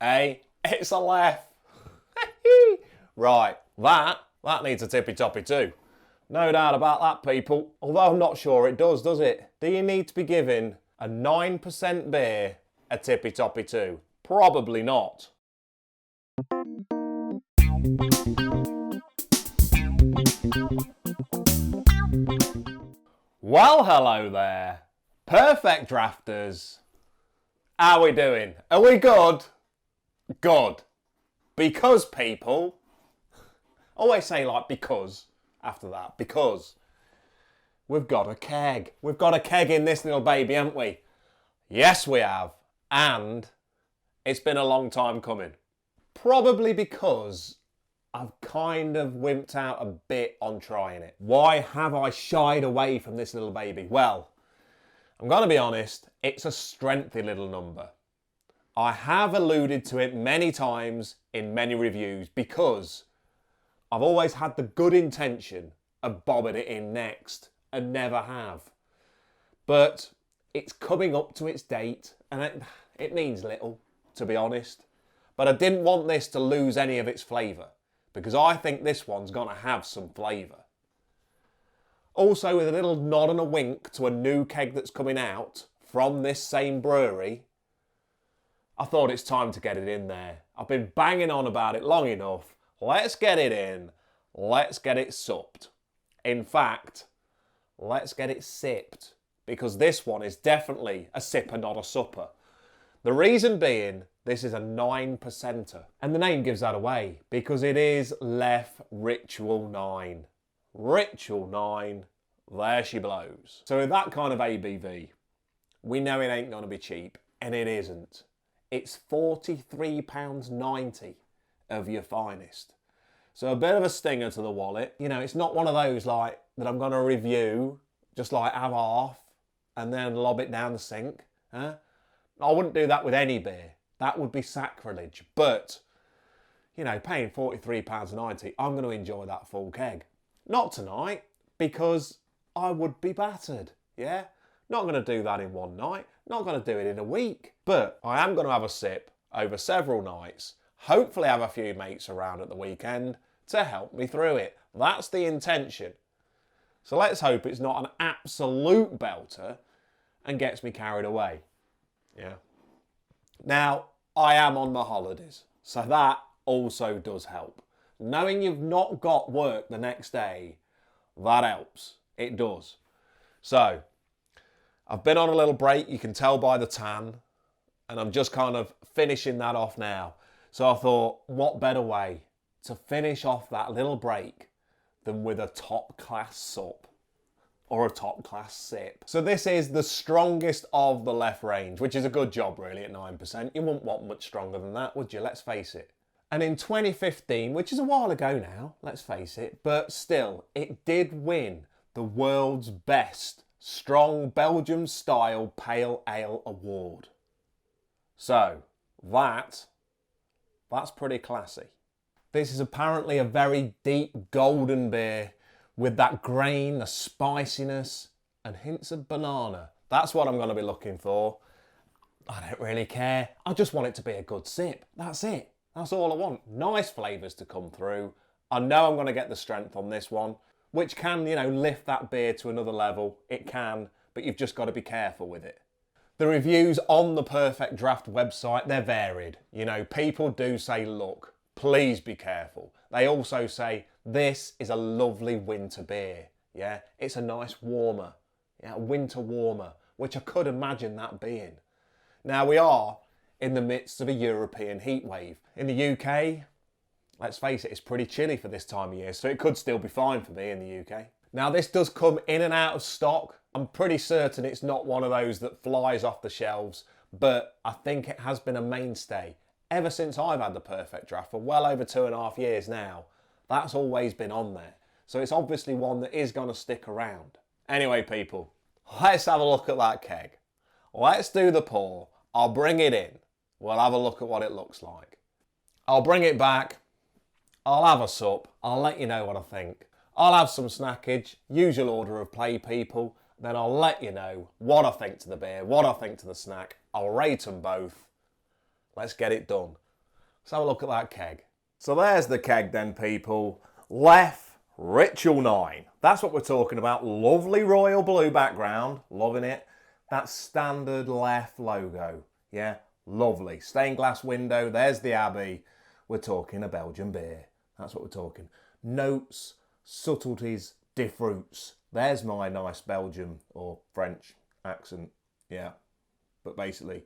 Hey, it's a Leffe. Right, that needs a tippy toppy too. No doubt about that, people. Although I'm not sure it does it? Do you need to be giving a 9% beer a tippy toppy too? Probably not. Well, hello there. Perfect drafters. How we doing? Are we good? Good. Because, people, always say like because after that, because we've got a keg. We've got a keg in this little baby, haven't we? Yes, we have. And it's been a long time coming. Probably because I've kind of wimped out a bit on trying it. Why have I shied away from this little baby? Well, I'm going to be honest, it's a strengthy little number. I have alluded to it many times in many reviews because I've always had the good intention of bobbing it in next and never have. But it's coming up to its date and it means little, to be honest. But I didn't want this to lose any of its flavour because I think this one's going to have some flavour. Also, with a little nod and a wink to a new keg that's coming out from this same brewery, I thought it's time to get it in there. I've been banging on about it long enough. Let's get it in. Let's get it supped. In fact, let's get it sipped because this one is definitely a sipper, not a supper. The reason being, this is a 9%er. And the name gives that away because it is Leffe Rituel 9. Rituel 9, there she blows. So with that kind of ABV, we know it ain't going to be cheap, and it isn't. It's £43.90 of your finest. So a bit of a stinger to the wallet. You know, it's not one of those like that I'm going to review, just like have half and then lob it down the sink. Huh? I wouldn't do that with any beer. That would be sacrilege. But, you know, paying £43.90, I'm going to enjoy that full keg. Not tonight, because I would be battered, yeah? Not going to do that in one night, not going to do it in a week. But I am going to have a sip over several nights, hopefully have a few mates around at the weekend to help me through it. That's the intention. So let's hope it's not an absolute belter and gets me carried away, yeah? Now, I am on my holidays, so that also does help. Knowing you've not got work the next day, that helps. It does. So, I've been on a little break, you can tell by the tan, and I'm just kind of finishing that off now. So I thought, what better way to finish off that little break than with a top-class sup or a top-class sip. So this is the strongest of the Leffe range, which is a good job really at 9%. You wouldn't want much stronger than that, would you? Let's face it. And in 2015, which is a while ago now, let's face it, but still, it did win the world's best strong Belgium-style pale ale award. So, that's pretty classy. This is apparently a very deep golden beer with that grain, the spiciness, and hints of banana. That's what I'm going to be looking for. I don't really care. I just want it to be a good sip. That's it. That's all I want. Nice flavours to come through. I know I'm going to get the strength on this one, which can, you know, lift that beer to another level. It can, but you've just got to be careful with it. The reviews on the PerfectDraft website, they're varied. You know, people do say, look, please be careful. They also say, this is a lovely winter beer. Yeah, it's a nice warmer. Yeah, a winter warmer, which I could imagine that being. Now we are in the midst of a European heat wave. In the UK, let's face it, it's pretty chilly for this time of year, so it could still be fine for me in the UK. Now this does come in and out of stock. I'm pretty certain it's not one of those that flies off the shelves, but I think it has been a mainstay ever since I've had the PerfectDraft for well over 2.5 years now. That's always been on there. So it's obviously one that is going to stick around. Anyway, people, let's have a look at that keg. Let's do the pour. I'll bring it in. We'll have a look at what it looks like. I'll bring it back. I'll have a sup. I'll let you know what I think. I'll have some snackage, usual order of play, people. Then I'll let you know what I think to the beer, what I think to the snack. I'll rate them both. Let's get it done. Let's have a look at that keg. So there's the keg then, people. Leffe Rituel 9. That's what we're talking about. Lovely royal blue background. Loving it. That standard Leffe logo. Yeah, lovely. Stained glass window. There's the Abbey. We're talking a Belgian beer. That's what we're talking. Notes, subtleties, difference. There's my nice Belgian or French accent. Yeah. But basically,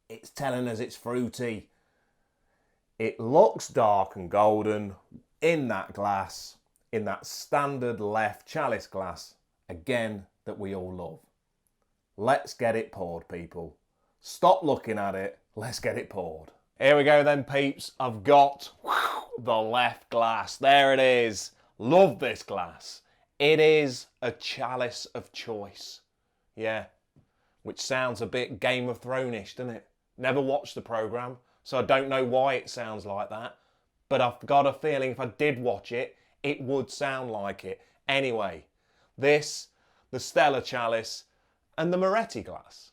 it's telling us it's fruity. It looks dark and golden in that glass, in that standard Leffe chalice glass, again, that we all love. Let's get it poured, people. Stop looking at it. Let's get it poured. Here we go then, peeps. I've got the Leffe glass. There it is. Love this glass. It is a chalice of choice. Yeah. Which sounds a bit Game of Thrones-ish, doesn't it? Never watched the programme, so I don't know why it sounds like that. But I've got a feeling if I did watch it, it would sound like it. Anyway, this, the Stella chalice, and the Moretti glass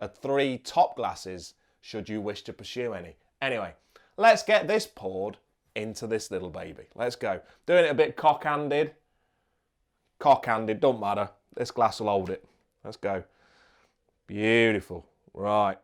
are 3 top glasses should you wish to pursue any. Anyway, let's get this poured into this little baby. Let's go. Doing it a bit cock-handed. Cock-handed, don't matter. This glass will hold it. Let's go. Beautiful. Right.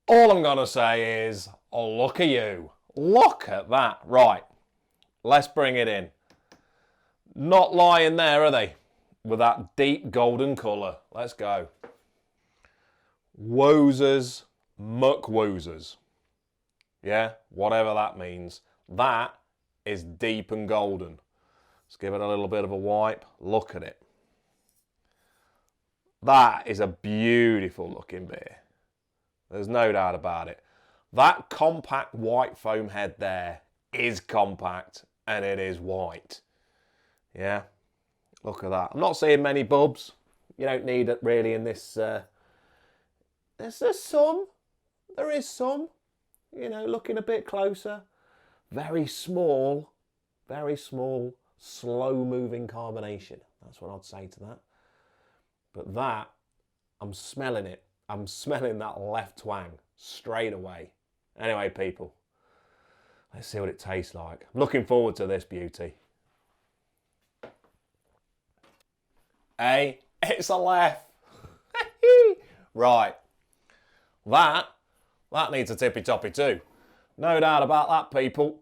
All I'm gonna say is, oh, look at you. Look at that. Right. Let's bring it in. Not lying there, are they? With that deep golden colour. Let's go. Wozers, McWozers. Yeah, whatever that means. That is deep and golden. Let's give it a little bit of a wipe. Look at it. That is a beautiful looking beer. There's no doubt about it. That compact white foam head there is compact and it is white. Yeah, look at that. I'm not seeing many bubs. You don't need it really in this. There's some. There is some. You know, looking a bit closer. Very small, slow moving carbonation. That's what I'd say to that. But that, I'm smelling it. I'm smelling that Leffe twang straight away. Anyway, people, let's see what it tastes like. I'm looking forward to this beauty. Hey, it's a Leffe. Right. That needs a tippy toppy too. No doubt about that, people.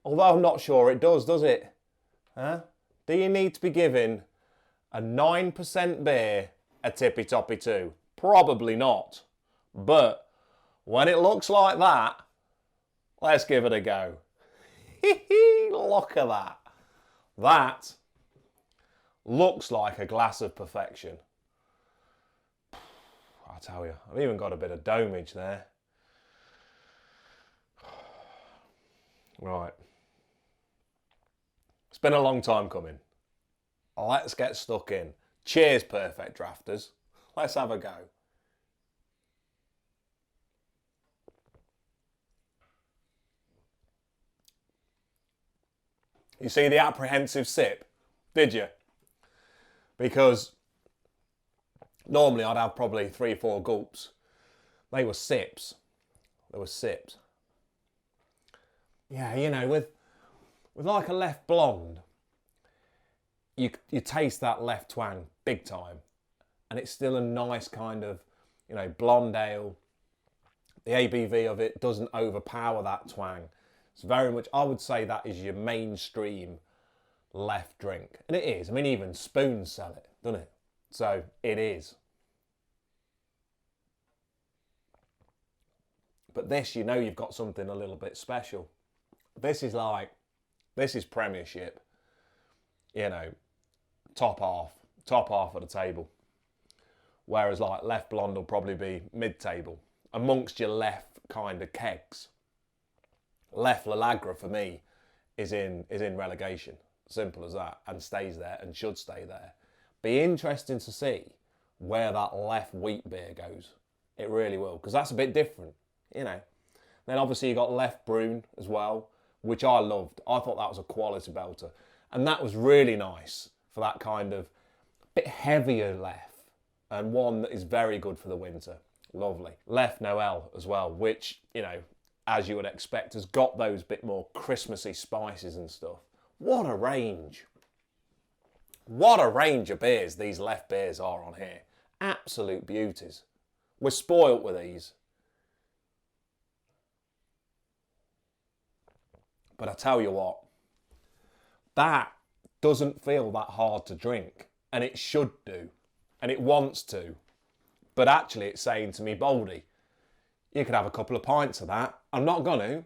Although I'm not sure it does it? Huh? Do you need to be giving a 9% beer a tippy toppy too? Probably not. But when it looks like that, let's give it a go. Look at that. That looks like a glass of perfection. I tell you, I've even got a bit of domage there. Right. It's been a long time coming. Let's get stuck in. Cheers, Perfect Drafters. Let's have a go. You see the apprehensive sip, did you? Because normally I'd have probably 3 or 4 gulps. They were sips. They were sips. Yeah, you know, with like a Leffe blonde, you taste that Leffe twang big time. And it's still a nice kind of, you know, blonde ale. The ABV of it doesn't overpower that twang. It's very much, I would say that is your mainstream Leffe drink. And it is. I mean, even spoons sell it, doesn't it? So it is. But this, you know, you've got something a little bit special. This is Premiership. You know, top half of the table. Whereas like Leffe Blonde will probably be mid-table amongst your Leffe kind of kegs. Leffe Lalagra for me is in relegation. Simple as that, and stays there and should stay there. Be interesting to see where that Leffe wheat beer goes. It really will, because that's a bit different, you know. Then obviously you got Leffe Brune as well, which I loved. I thought that was a quality belter. And that was really nice for that kind of bit heavier Leffe, and one that is very good for the winter. Lovely. Leffe Noel as well, which, you know, as you would expect, has got those bit more Christmassy spices and stuff. What a range. What a range of beers these Leffe beers are on here. Absolute beauties. We're spoilt with these. But I tell you what, that doesn't feel that hard to drink. And it should do. And it wants to. But actually it's saying to me, Baldy, you could have a couple of pints of that. I'm not going to.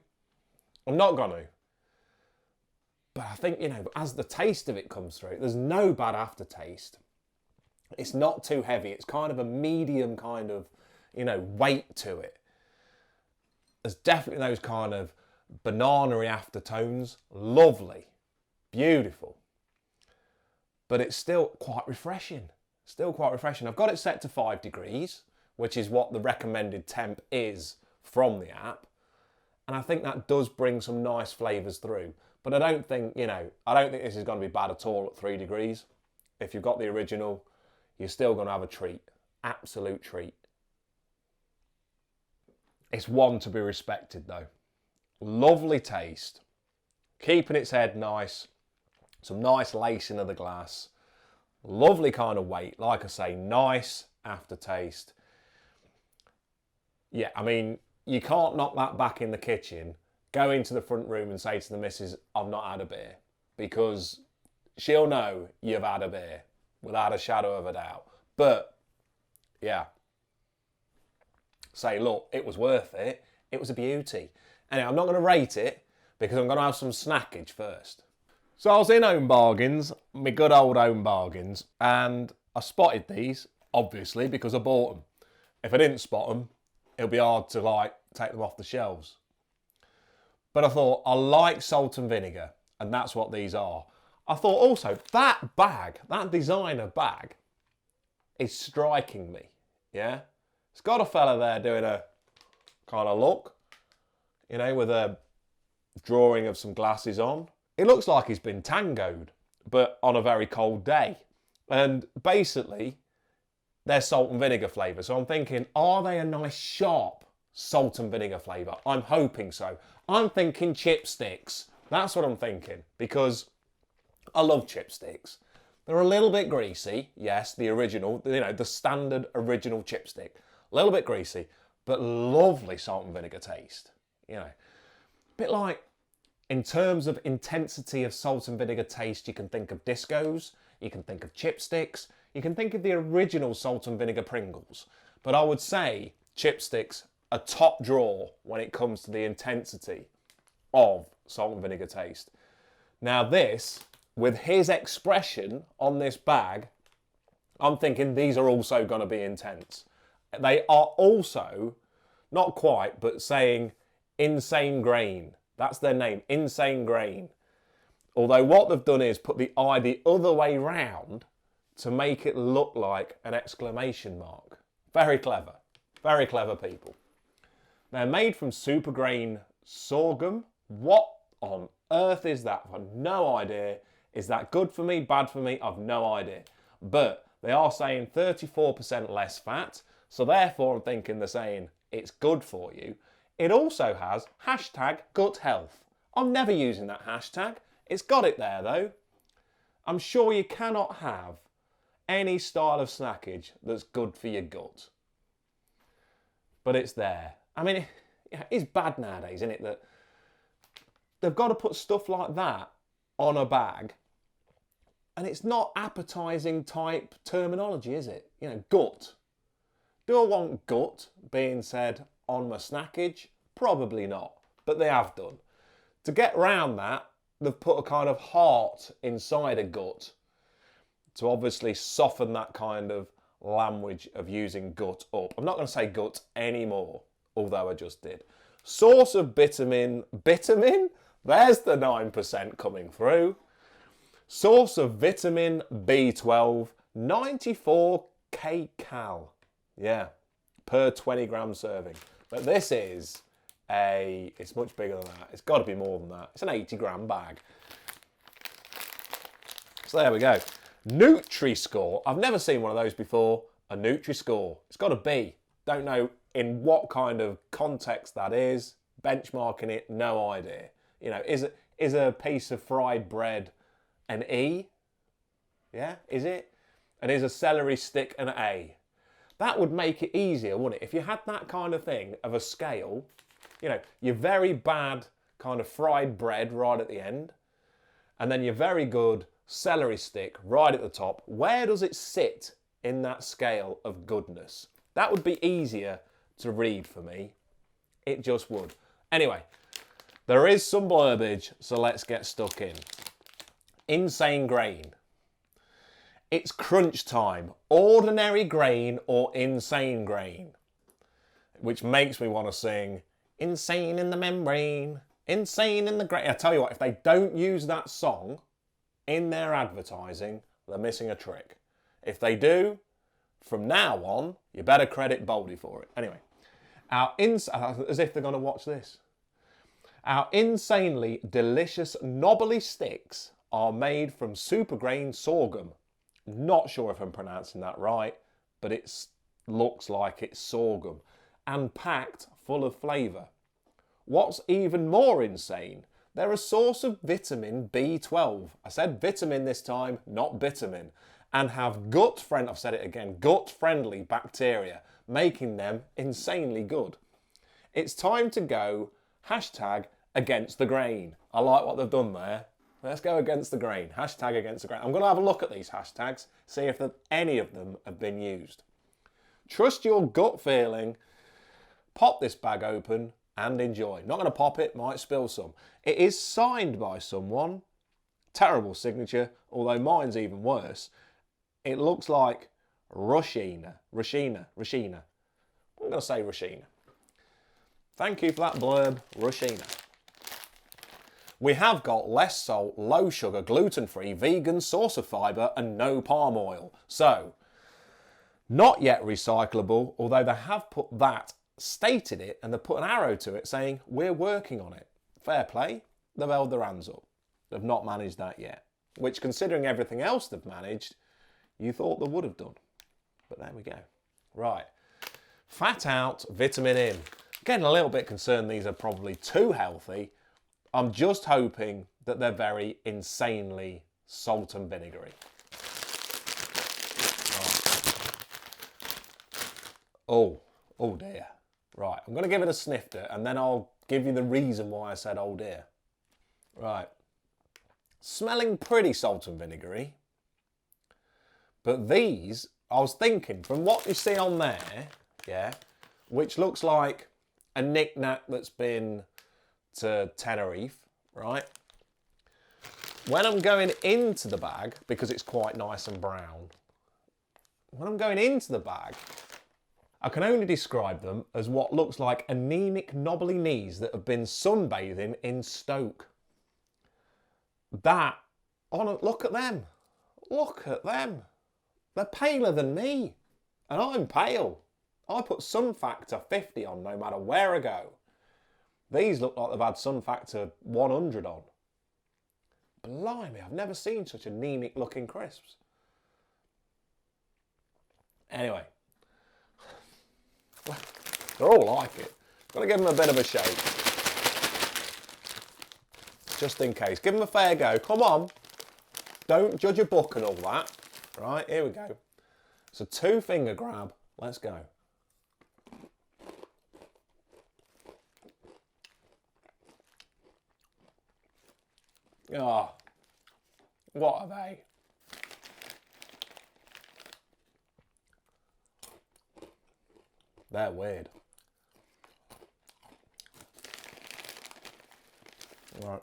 But I think, you know, as the taste of it comes through, there's no bad aftertaste. It's not too heavy. It's kind of a medium kind of, you know, weight to it. There's definitely those kind of banana-y aftertones. Lovely. Beautiful. But it's still quite refreshing. I've got it set to 5 degrees, which is what the recommended temp is from the app. And I think that does bring some nice flavours through. But I don't think this is going to be bad at all at 3 degrees. If you've got the original, you're still going to have a treat. Absolute treat. It's one to be respected though. Lovely taste. Keeping its head nice. Some nice lacing of the glass. Lovely kind of weight. Like I say, nice aftertaste. Yeah, I mean, you can't knock that back in the kitchen. Go into the front room and say to the missus, I've not had a beer. Because she'll know you've had a beer. Without a shadow of a doubt. But, yeah. Say, look, it was worth it. It was a beauty. Anyway, I'm not going to rate it because I'm going to have some snackage first. So I was in Home Bargains, my good old Home Bargains, and I spotted these, obviously, because I bought them. If I didn't spot them, it'll be hard to, like, take them off the shelves. But I thought, I like salt and vinegar, and that's what these are. I thought also, that bag, that designer bag, is striking me, yeah? It's got a fella there doing a kind of look, you know, with a drawing of some glasses on. It looks like he's been tangoed, but on a very cold day. And basically, they're salt and vinegar flavour. So I'm thinking, are they a nice sharp salt and vinegar flavour? I'm hoping so. I'm thinking chipsticks. That's what I'm thinking, because I love chipsticks. They're a little bit greasy, yes, the original, you know, the standard original chipstick. A little bit greasy, but lovely salt and vinegar taste. You know, a bit like, in terms of intensity of salt and vinegar taste, you can think of Discos, you can think of chipsticks, you can think of the original salt and vinegar Pringles. But I would say chipsticks are top draw when it comes to the intensity of salt and vinegar taste. Now this, with his expression on this bag, I'm thinking these are also going to be intense. They are also, not quite, but saying Insane Grain. That's their name, Insane Grain. Although what they've done is put the I the other way round to make it look like an exclamation mark. Very clever people. They're made from super grain sorghum. What on earth is that? I've no idea. Is that good for me, bad for me? I've no idea. But they are saying 34% less fat. So therefore I'm thinking they're saying it's good for you. It also has hashtag gut health. I'm never using that hashtag. It's got it there though. I'm sure you cannot have any style of snackage that's good for your gut. But it's there. I mean, it's bad nowadays, isn't it, that they've got to put stuff like that on a bag, and it's not appetising type terminology, is it? You know, gut. Do I want gut being said on my snackage? Probably not, but they have done. To get round that, they've put a kind of heart inside a gut to obviously soften that kind of language of using gut up. I'm not going to say gut anymore, although I just did. Source of vitamin? There's the 9% coming through. Source of vitamin B12, 94 kcal. Yeah, per 20 gram serving. But this is it's much bigger than that. It's got to be more than that. It's an 80 gram bag. So there we go. Nutri-Score. I've never seen one of those before. A Nutri-Score. It's got a B. Don't know in what kind of context that is. Benchmarking it, no idea. You know, is a piece of fried bread an E? Yeah, is it? And is a celery stick an A? That would make it easier, wouldn't it? If you had that kind of thing of a scale, you know, your very bad kind of fried bread right at the end, and then your very good celery stick right at the top. Where does it sit in that scale of goodness? That would be easier to read for me. It just would. Anyway, there is some blurbage, so let's get stuck in. Insane grain. It's crunch time. Ordinary grain or insane grain? Which makes me want to sing, insane in the membrane, insane in the grain. I tell you what, if they don't use that song in their advertising, they're missing a trick. If they do, from now on, you better credit Boldy for it. Anyway, as if they're going to watch this. Our insanely delicious knobbly sticks are made from super grain sorghum. Not sure if I'm pronouncing that right, but it looks like it's sorghum and packed full of flavour. What's even more insane, they're a source of vitamin B12. I said vitamin this time, not bitumen, and have I've said it again, gut-friendly bacteria, making them insanely good. It's time to go #against the grain. I like what they've done there. Let's go against the grain. #against the grain. I'm going to have a look at these hashtags, see if any of them have been used. Trust your gut feeling. Pop this bag open and enjoy. Not going to pop it, might spill some. It is signed by someone. Terrible signature, although mine's even worse. It looks like Rashina. I'm going to say Rashina. Thank you for that blurb, Rashina. We have got less salt, low sugar, gluten-free, vegan, source of fibre and no palm oil. So, not yet recyclable, although they have stated it, and they've put an arrow to it saying, we're working on it. Fair play, they've held their hands up. They've not managed that yet. Which, considering everything else they've managed, you thought they would have done. But there we go. Right. Fat out, vitamin in. Getting a little bit concerned these are probably too healthy. I'm just hoping that they're very insanely salt and vinegary. Right. Oh dear. Right, I'm going to give it a snifter and then I'll give you the reason why I said oh dear. Right. Smelling pretty salt and vinegary. But these, I was thinking, from what you see on there, yeah, which looks like a knick-knack that's been to Tenerife, right? When I'm going into the bag, because it's quite nice and brown, when I'm going into the bag, I can only describe them as what looks like anemic knobbly knees that have been sunbathing in Stoke. Look at them. Look at them. They're paler than me. And I'm pale. I put sun factor 50 on no matter where I go. These look like they've had sun factor 100 on. Blimey, I've never seen such anemic looking crisps. Anyway, they're all like it. Got to give them a bit of a shake. Just in case. Give them a fair go. Come on. Don't judge a book and all that. Right, here we go. So 2-finger grab. Let's go. Oh, what are they? They're weird. Right.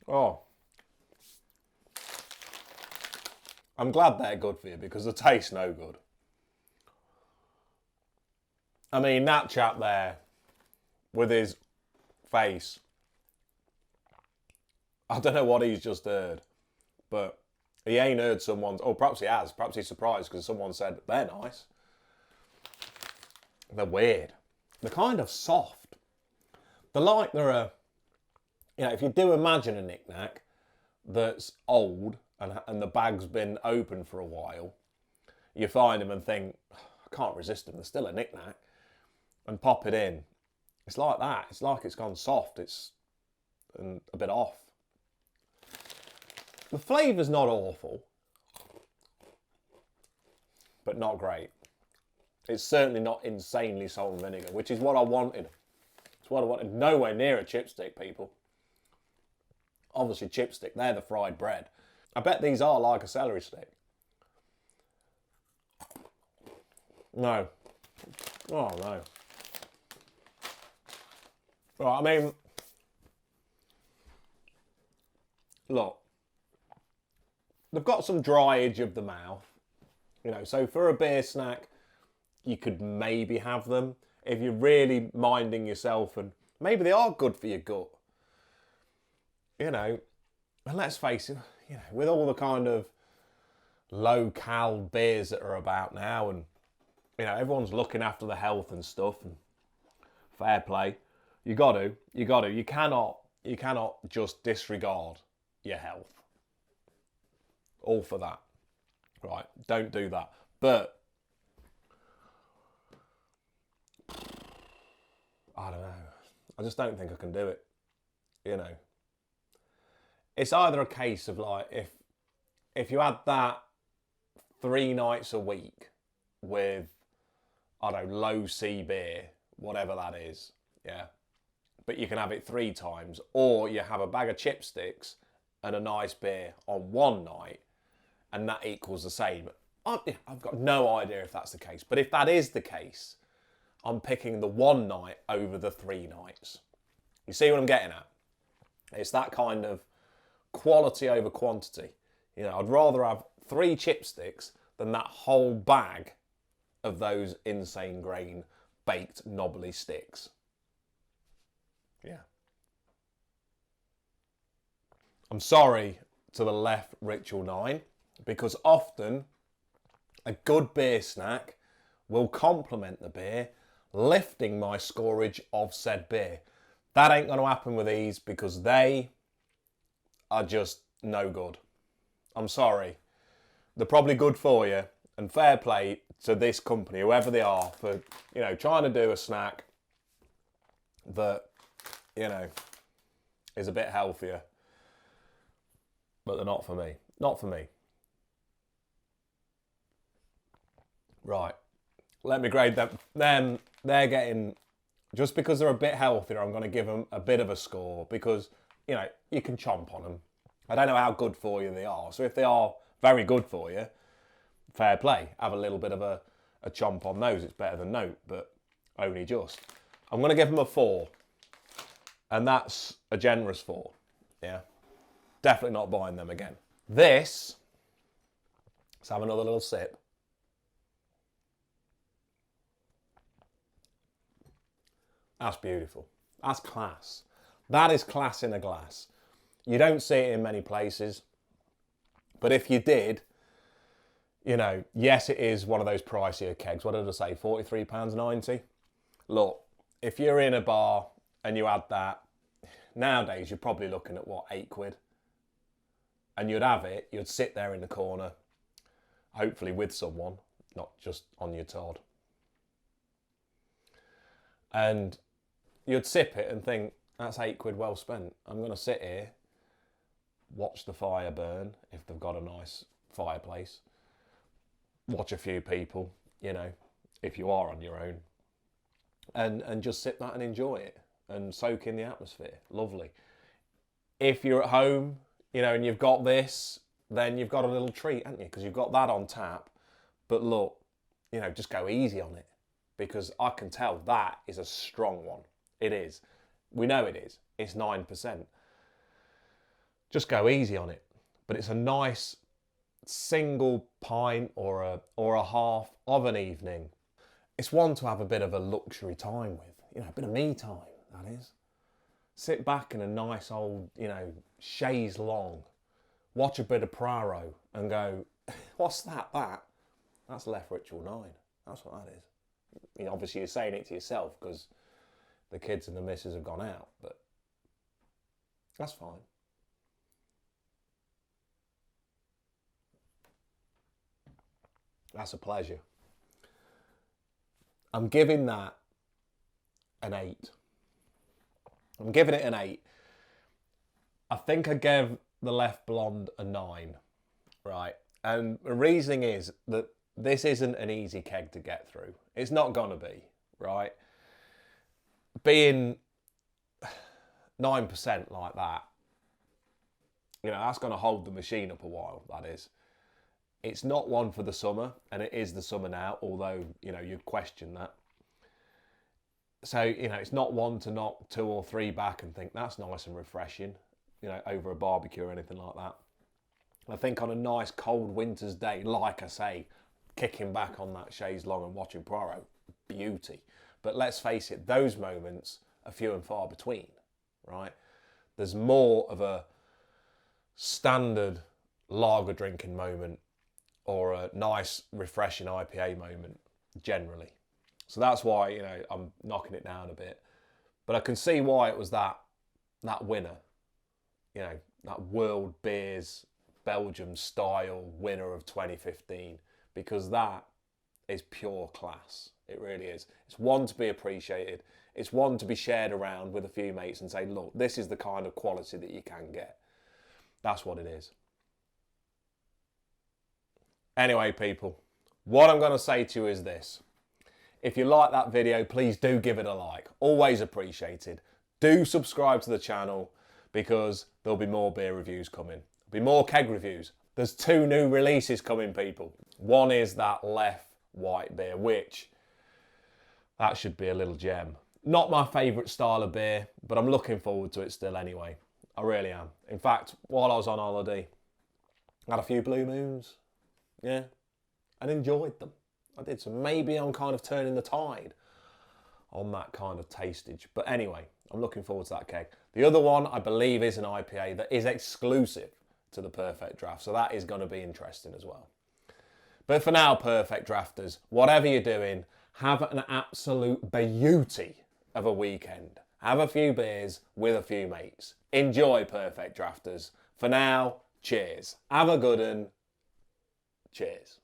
Oh. I'm glad they're good for you because the taste's no good. I mean, that chap there, with his face. I don't know what he's just heard, but he ain't heard someone's, or perhaps he has. Perhaps he's surprised because someone said, they're nice. They're weird. They're kind of soft. They're like they're a, you know, if you do imagine a knick-knack that's old and the bag's been open for a while, you find them and think, I can't resist them, they're still a knick-knack, and pop it in. It's like that. It's like it's gone soft. It's a bit off. The flavour's not awful, but not great. It's certainly not insanely salt and vinegar, which is what I wanted. It's what I wanted. Nowhere near a chipstick, people. Obviously, chipstick, they're the fried bread. I bet these are like a celery stick. No. Oh, no. Right, I mean, look, they've got some dry edge of the mouth, you know, so for a beer snack, you could maybe have them if you're really minding yourself, and maybe they are good for your gut. You know, and let's face it, you know, with all the kind of low-cal beers that are about now, and, you know, everyone's looking after the health and stuff, and fair play. You cannot just disregard your health. All for that. Right, don't do that. But I don't know. I just don't think I can do it. You know. It's either a case of like, if you had that 3 nights a week with, I don't know, low C beer, whatever that is, yeah. But you can have it 3 times, or you have a bag of chipsticks and a nice beer on one night, and that equals the same. I've got no idea if that's the case, but if that is the case, I'm picking the one night over the 3 nights. You see what I'm getting at? It's that kind of quality over quantity. You know, I'd rather have 3 chipsticks than that whole bag of those insane grain baked knobbly sticks. Yeah. I'm sorry to the Leffe Rituel 9, because often a good beer snack will complement the beer, lifting my scoreage of said beer. That ain't going to happen with these because they are just no good. I'm sorry. They're probably good for you, and fair play to this company, whoever they are, for, you know, trying to do a snack that, you know, is a bit healthier. But they're not for me. Not for me. Right. Let me grade them. Then they're getting, just because they're a bit healthier, I'm going to give them a bit of a score because, you know, you can chomp on them. I don't know how good for you they are. So if they are very good for you, fair play. Have a little bit of a chomp on those. It's better than no, but only just. I'm going to give them a 4. And that's a generous 4. Yeah. Definitely not buying them again. This, let's have another little sip. That's beautiful. That's class. That is class in a glass. You don't see it in many places. But if you did, you know, yes, it is one of those pricier kegs. What did I say? £43.90? Look, if you're in a bar and you had that, nowadays you're probably looking at, what, £8? And you'd have it, you'd sit there in the corner, hopefully with someone, not just on your Todd. And you'd sip it and think, that's £8 well spent. I'm going to sit here, watch the fire burn, if they've got a nice fireplace, watch a few people, you know, if you are on your own, and just sit that and enjoy it and soak in the atmosphere. Lovely. If you're at home, you know, and you've got this, then you've got a little treat, haven't you? Because you've got that on tap. But look, you know, just go easy on it, because I can tell that is a strong one. It is. We know it is. It's 9%. Just go easy on it. But it's a nice single pint or a half of an evening. It's one to have a bit of a luxury time with, you know, a bit of me time. that is. Sit back in a nice old, you know, chaise long, watch a bit of Praro and go, what's that? That's Leffe Rituel 9. That's what that is. You know, obviously you're saying it to yourself because the kids and the missus have gone out, but that's fine. That's a pleasure. I'm giving that an 8. I'm giving it an 8. I think I gave the Leffe Blonde a 9, right? And the reasoning is that this isn't an easy keg to get through. It's not gonna be, right? Being 9% like that, you know, that's gonna hold the machine up a while, that is. It's not one for the summer, and it is the summer now, although, you know, you'd question that. So, you know, it's not one to knock 2 or 3 back and think that's nice and refreshing, you know, over a barbecue or anything like that. I think on a nice cold winter's day, like I say, kicking back on that chaise long and watching Poirot, beauty. But let's face it, those moments are few and far between, right? There's more of a standard lager drinking moment or a nice refreshing IPA moment generally. So that's why, you know, I'm knocking it down a bit. But I can see why it was that winner, you know, that World Beers Belgium style winner of 2015, because that is pure class. It really is. It's one to be appreciated. It's one to be shared around with a few mates and say, look, this is the kind of quality that you can get. That's what it is. Anyway, people, what I'm going to say to you is this. If you like that video, please do give it a like. Always appreciated. Do subscribe to the channel because there'll be more beer reviews coming. There'll be more keg reviews. There's 2 new releases coming, people. One is that Leffe white beer, which that should be a little gem. Not my favourite style of beer, but I'm looking forward to it still anyway. I really am. In fact, while I was on holiday, I had a few Blue Moons. Yeah, and enjoyed them. I did. So maybe I'm kind of turning the tide on that kind of tastage. But anyway, I'm looking forward to that keg. The other one, I believe, is an IPA that is exclusive to the Perfect Draft. So that is going to be interesting as well. But for now, Perfect Drafters, whatever you're doing, have an absolute beauty of a weekend. Have a few beers with a few mates. Enjoy, Perfect Drafters. For now, cheers. Have a good one. Cheers.